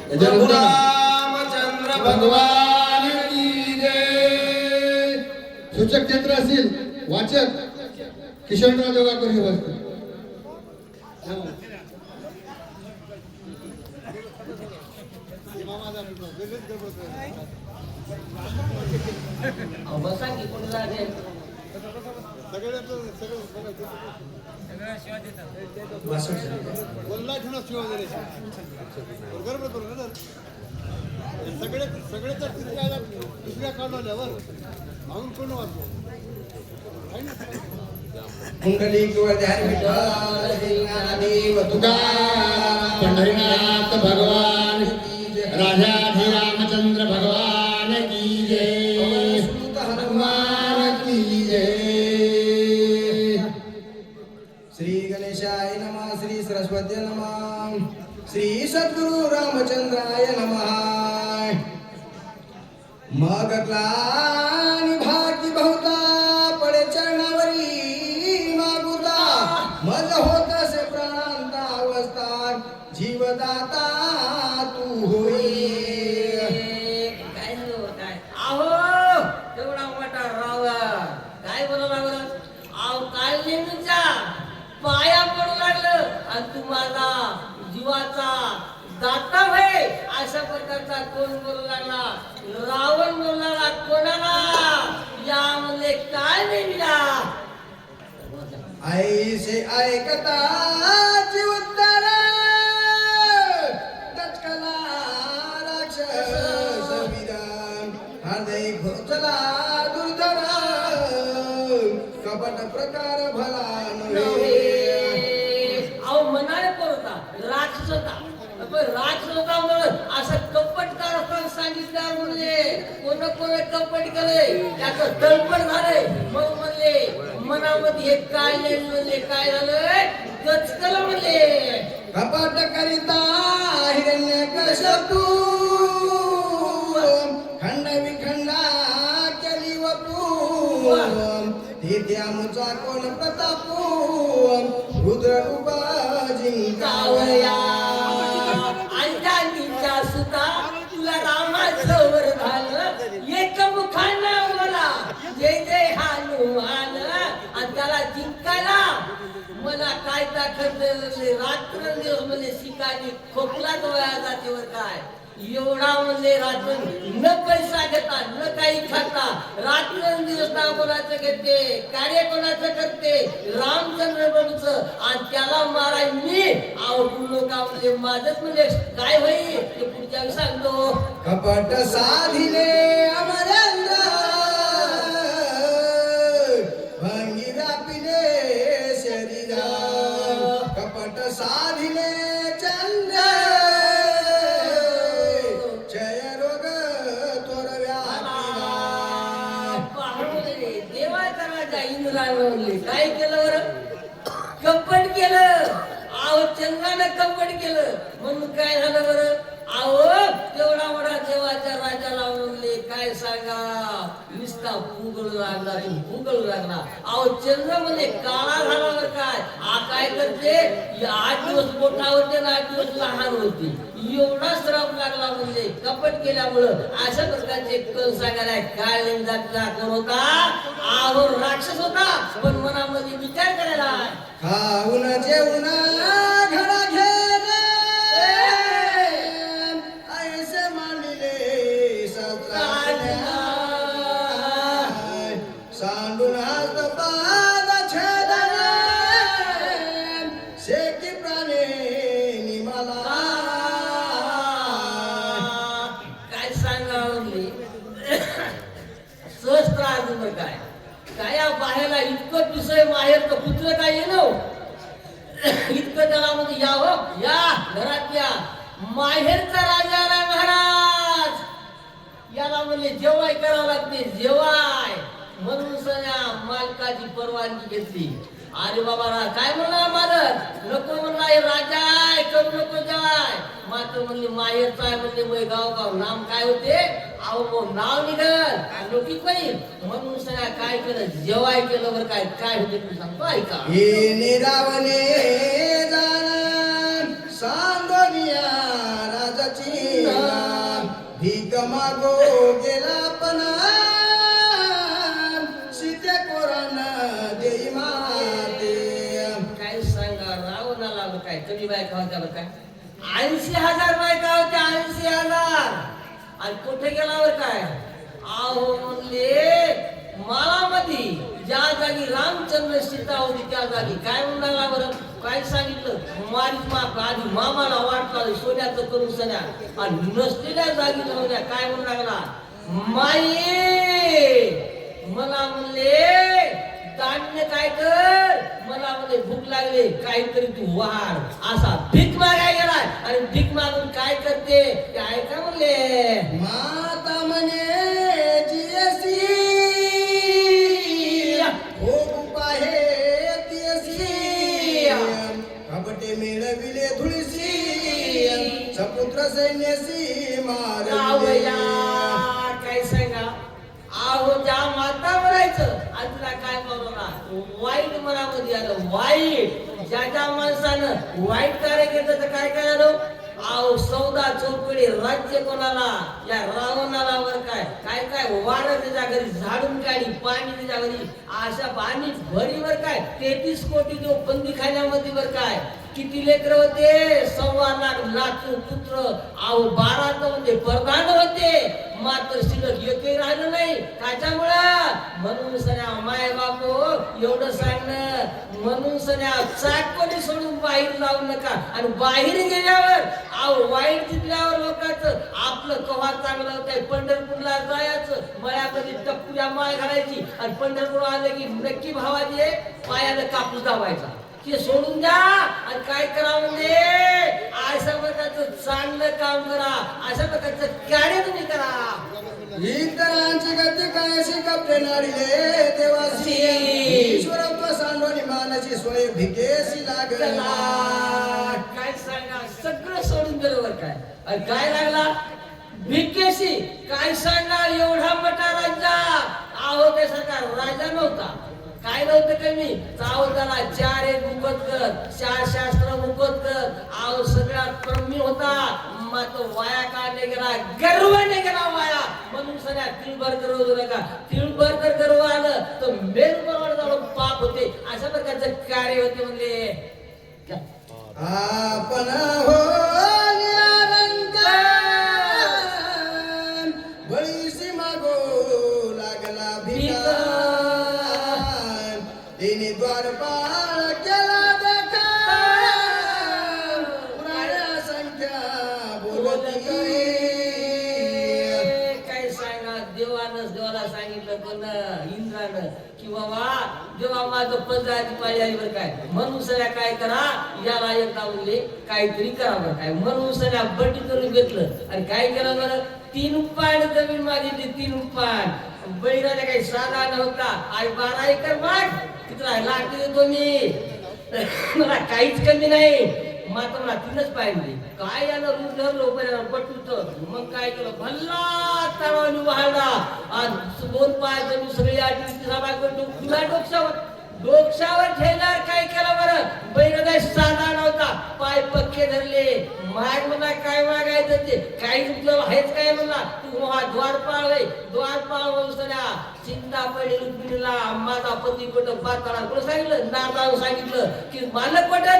प्रभु रामचंद्र भगवान की जय. सूचक चित्र असेल वाचक किशोरराव देवळकर हे वाचतात. बसा की कोणी जाते सगळे दुसऱ्या काढल्यावर अजून कोण वाचतो पुंडलिक वरदान विठ्ठल देव तुकाराम पंढरीनाथ भगवान राजा रामचंद्र भगवान की जय. हनुमान की जय. श्री गणेशाय नमः. श्री सरस्वती नमः. श्री सद्गुरु रामचंद्राय नमः. मग ग्लानी भागी बहुता पडे चरणावरी मागुता मज होत से प्राणांता अवस्था जीवदाता तू होई. काय काय आहो तेवढा मोठा राव काय बोलला बरं आव काय नेहमीचा पाया पडू लागलं आणि तू माझा जीवाचा दाता होय अशा प्रकारचा कोण बोलू लागला. रावण बोलू लागला कोणाला यामध्ये काय नेहमीला ऐसे ऐकता जीवतार टचकला राक्षस विराम हृदय घोचला दुर्धर कपट प्रकार भला नव्हे. अहो म्हणाले कोण होता राक्षस होता राक्षस होता म्हणून असं कपटकार असताना सांगितलं म्हणजे कोण कोण कपट केले त्याचं तळपट झालंय मग म्हणले मनामध्ये हे काय नाही म्हणले काय झालंय गचकल म्हणले कपट करिता हिरण्य कशपू खंड विखंडा केली वपू तिथ्यामुचा कोण प्रतापू रुद्र रूप जिंकावया. अंजानीच्या सुता तुला रामाचं वर झालं एक मुखाना मला जय जय हनुमान आणि त्याला जिंकायला मला काय दाखल रात्र दिवस म्हणजे शिकानी खोकला डोळ्या जातीवर काय एवढा म्हणजे रात्र न पैसा घेता न काही खाता रात्र दिवस कोणाचं घेते कार्य कोणाचं करते रामचंद्र प्रभूचं आणि त्याला माराय मी आवडून लोक म्हणजे माझच म्हणजे काय होईल ते पुढच्या वेळी सांगतो. कपट साधिले अमरेंद्र भंगी व्यापिले शरीरा कपट साधिले चंद्र जय रोग तोर व्यापिला. देवाचा राजा इंद्राने काय केलं बरं कपट केलं. आहो चंद्रानं कपट केलं म्हणून काय झालं बरं आहो तेवढा मोठा देवाच्या राजाला म्हणले काय सांगा निस्ता फुगळू लागला फुगळू लागला. अहो चंद्र म्हणजे काळा झाला बरं काय करते 8 दिवस मोठा होते ना 8 दिवस लहान होते एवढा श्राप लागला म्हणजे कपट केल्यामुळं अशा प्रकारचे कल सांगायला काय लिंगाचा कोण होता आहो राक्षस होता पण मनामध्ये विचार करायला खाऊन जेवून घडा घेणे ऐसे मांडले सत्राल्या सांडून हात पाद छेदने शेकी प्राणे निमाला. काय सांगावं सहस्त्र अजून काय काय बाहेरला इतकं विषय माहेर तर पुत्र काय येणं इतकं त्याला म्हणजे यावं या घरात या माहेरचा राजा आला महाराज याला म्हणजे जेवाय करावं लागते जेवाय म्हणून सगळ्या मालकाची परवानगी घेतली. अरे बाबा काय म्हणला मालक नको म्हणला हे राजा आहे करू नको जेवाय मात्र म्हणले माहेरचा आहे म्हणले मग गाव नाम काय होते अहो नाव निघल लोकीच नाही म्हणून सगळ्या काय केलं जेवाय केलं बरं काय काय होते तुम्ही सांगतो ऐका. हे निरावने जाण सांगोनिया राजा वादाची भीक मागो गेला पण सीते कोरान देई माते. काय सांगा रावणाला काय कधी बायका होत्या बरं काय 80,000 बायका होत्या 80,000 आणि कुठे गेला बरं काय आहो म्हणले माळामध्ये ज्या जागी रामचंद्र सीता होती त्या जागी काय म्हणाला बरं काय सांगितलं मारीच माप आधी मामाला वाटला सोन्याचं करून सण्या आणि नसलेल्या जागी जाऊन काय म्हणू लागला माये मला म्हणले धान्य काय कर मला म्हणले भूक लागले काहीतरी तू वाढ असा भीक मागाय गेला आणि भीक मागून काय करते ते ऐका म्हणले माता म्हणे जियसी हो पाहे तियसी कपटे मिळविले धुळसी सपुत्र सैन्यसी जावया मार. काय सांगा आहो ज्या माता म्हणायचं आणि तुला काय बनवला वाईट मनामध्ये आलं वाईट ज्या माणसानं वाईट कार्य केलं तर काय काय आलं आहो 14 चौकडे राज्य कोणाला या रावणाला वर काय काय काय वाढ त्याच्या घरी झाडून काढी पाणी त्याच्या घरी अशा पाणी भरीवर काय 33 कोटी जो बंदीखान्यामध्ये वर काय किती लेकर होते 1.25 लाख पुत्र आहो 12 तर म्हणजे प्रधान होते मात्र शिल्लक एकही राहिलं नाही त्याच्यामुळं म्हणून सण्या माय बापू एवढं सांगणं म्हणून सण्या चाकपणी सोडून बाहेर जाऊ नका आणि बाहेर गेल्यावर आहो वाईट जिंकल्यावर लोकांचं आपलं कव्हा चांगलं होतंय पंढरपूरला जायचं मळ्यामध्ये टप्पूया माळ घालायची आणि पंढरपूर आले की नक्की भावाचे पायाला कापूस दावायचा ते सोडून द्या आणि काय करा म्हणजे अशा प्रकारचं चांगलं काम करा अशा प्रकारचं कार्य तुम्ही करा इतरांची गती कायशी कपडे नारीले देवासी ईश्वरत्व सांडोनी मानाची सोय भिकेशी लागला. काय सांगा सगळं सोडून दिलं बरं काय आणि काय लागला भिकेशी काय सांगा एवढा मोठा राजा आहो ते सरकार राजा नव्हता काय नव्हतं कमी चावताना 4 एक मुकत कर 4 शास्त्र मुकत कर आहो सगळ्यात प्रमी होता मात्र वाया काढले गेला गर्वाने गेला वाया म्हणून सगळ्या तिळभर गर्व नका तिळभर जर गर्व आलं तर मेरुपर्वत जाऊन पाप होते अशा प्रकारचं कार्य होते म्हणले आपण हो निरंकार बळीसी मागो लागला भिकार तिने द्वारपाळ केला देखा पुराण्या संख्या बोलती. काय सांगा देवाला सांगितलं पण इंद्रानं की बाबा जेव्हा माझं पंधराची पाळी आली बरं काय म्हणून सगळ्या काय करा याला एकदा म्हणले काहीतरी करा बरं काय म्हणून सगळ्या बटी करून घेतलं आणि काय केलं बरं 3 पाण जमीन मागितली 3 पाण बळीराजा काही साधा नव्हता आई 12 एकर माग किती लागते देतो मी मला काहीच कमी नाही मात्र मला 3च पाहिजे काय याला रूप धरलं पटूत मग काय केलं भल्ला तळावून वाहला आणि 2 पाय जमीन सगळी आठवली डोक्यावर ठेवल्यावर काय केलं बरं बैराजा साधा नव्हता पाय पक्के धरले माग मला काय मागायचं ते काही तुला हेच काय म्हणला तू द्वारपाळ आहे द्वारपाळ वंशल्या चिंता पडली रुक्मिणीला माझा पती कुठं पाताळा कुठं सांगितलं नारदाला सांगितलं की मालक कुठं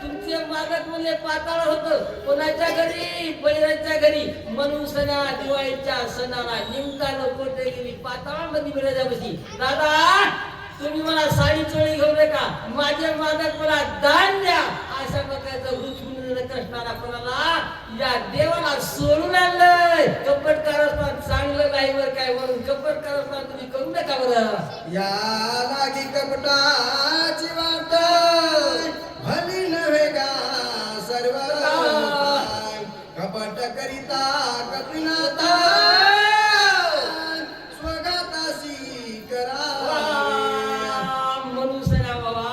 तुमचे मालक म्हणजे पाताळ होतं कोणाच्या घरी बैराच्या घरी म्हणून सणा दिवाळीच्या सणाला निमतानं कोठे गेली पाताळामध्ये बैराजापाशी दादा तुम्ही मला साडी चोळी घेऊ नका माझे मालक मला दान द्या अशा प्रकारचं रुक्मिणीने कृष्णाला कोणाला या देवाला सोडून आणलंय कपट कारस्थान चांगलं नाही बरं काय म्हणून कपट कारस्थान तुम्ही करू नका बरं या लागी कपटाची वाट भली नव्हे का सर्व कपट करिता कपिनाथा स्वगातासी करा म्हणून सणा बाबा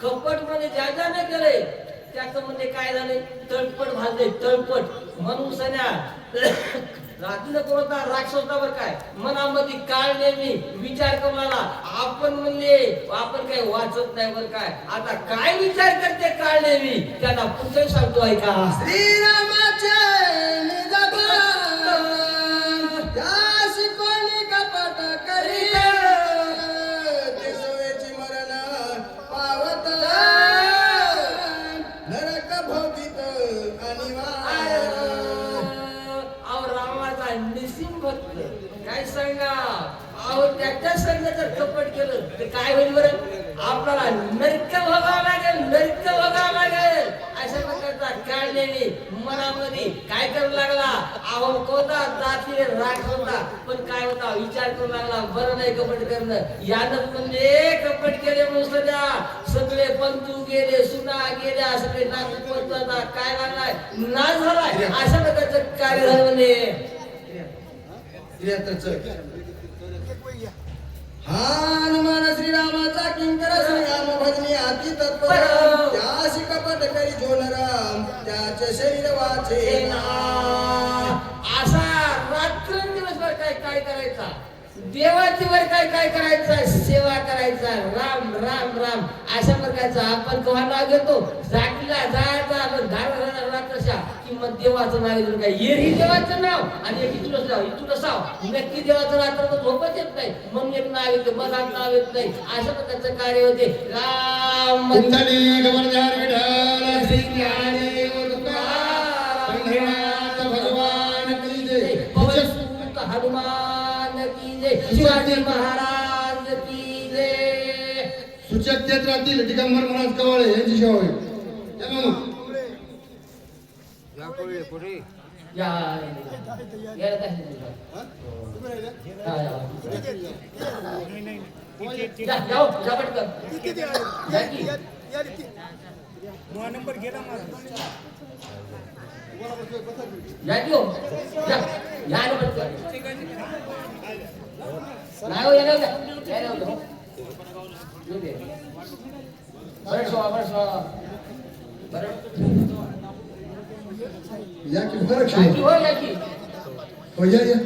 कपट मध्ये ज्याने केले त्याचं म्हणजे काय झाले तळपट भाजले तळपट म्हणून सण्या रात्रीला कोणता राक्षसावर काय मनामध्ये काळ नेहमी विचार करू लागला आपण म्हणले आपण काय वाचत नाही बरं काय आता काय विचार करते काळ नेहमी त्याला पुढचं सांगतो ऐका श्रीरामाच्या भोवतीत अनिवार्य अहो रामाचा निसिम भक्त काय सांगा अहो त्याच्या संग जर कपट केलं तर काय होईल बरं आपल्याला नरक भोगावं लागेल नरक भोगावं लागेल अशा प्रकारचा काढलेली मनामध्ये काय करू लागला अहो कोणता जातीने राग होता पण काय होता विचार करू लागला बरं नाही कपट करणं यानं म्हणजे कपट केले म्हणून सध्या सगळे पंतू गेले सुना गेल्या सगळे नातू पंचाचा काय लागलाय नाच झालाय अशा प्रकारचं कार्य झालं म्हणजे हनुमान श्रीरामाचा किंकर श्रीराम भजनी अति तत्पर त्याशी कपट करी जोनराम त्याचे शरीर वाचे असा रात्रंदिवसभर काय काय करायचा देवाची वर काय काय करायचा सेवा करायचा राम राम राम अशा प्रकारचा आपण केव्हा नाव घेतो जागीला जायचा रात्रशा कि मग देवाचं नाव घेतो काय एरही देवाचं नाव आणि एक इथूनच नाव इथून असाव नक्की देवाचं रात्र तर झोपच येत नाही मग एक नाव येतं मला नाव येत नाही अशा प्रकारचं कार्य होते राम विठ्ठली गवर्धन विठ्ठल श्री ज्ञानदेव तुकाराम पंढरीनाथ भगवान की जय. पवनसुत हनुमान की जय शिवाजी महाराज की जय सूचक क्षेत्रातील दिगंबर महाराज कवाळे यांची सेवा होईल. या मग. या याला काय हा? तुम्ही राहिले? या जाओ जा पटकन या की. या की हो या या ना पटकन नाही हो या ना बरं या की बरं या की हो या की हो या या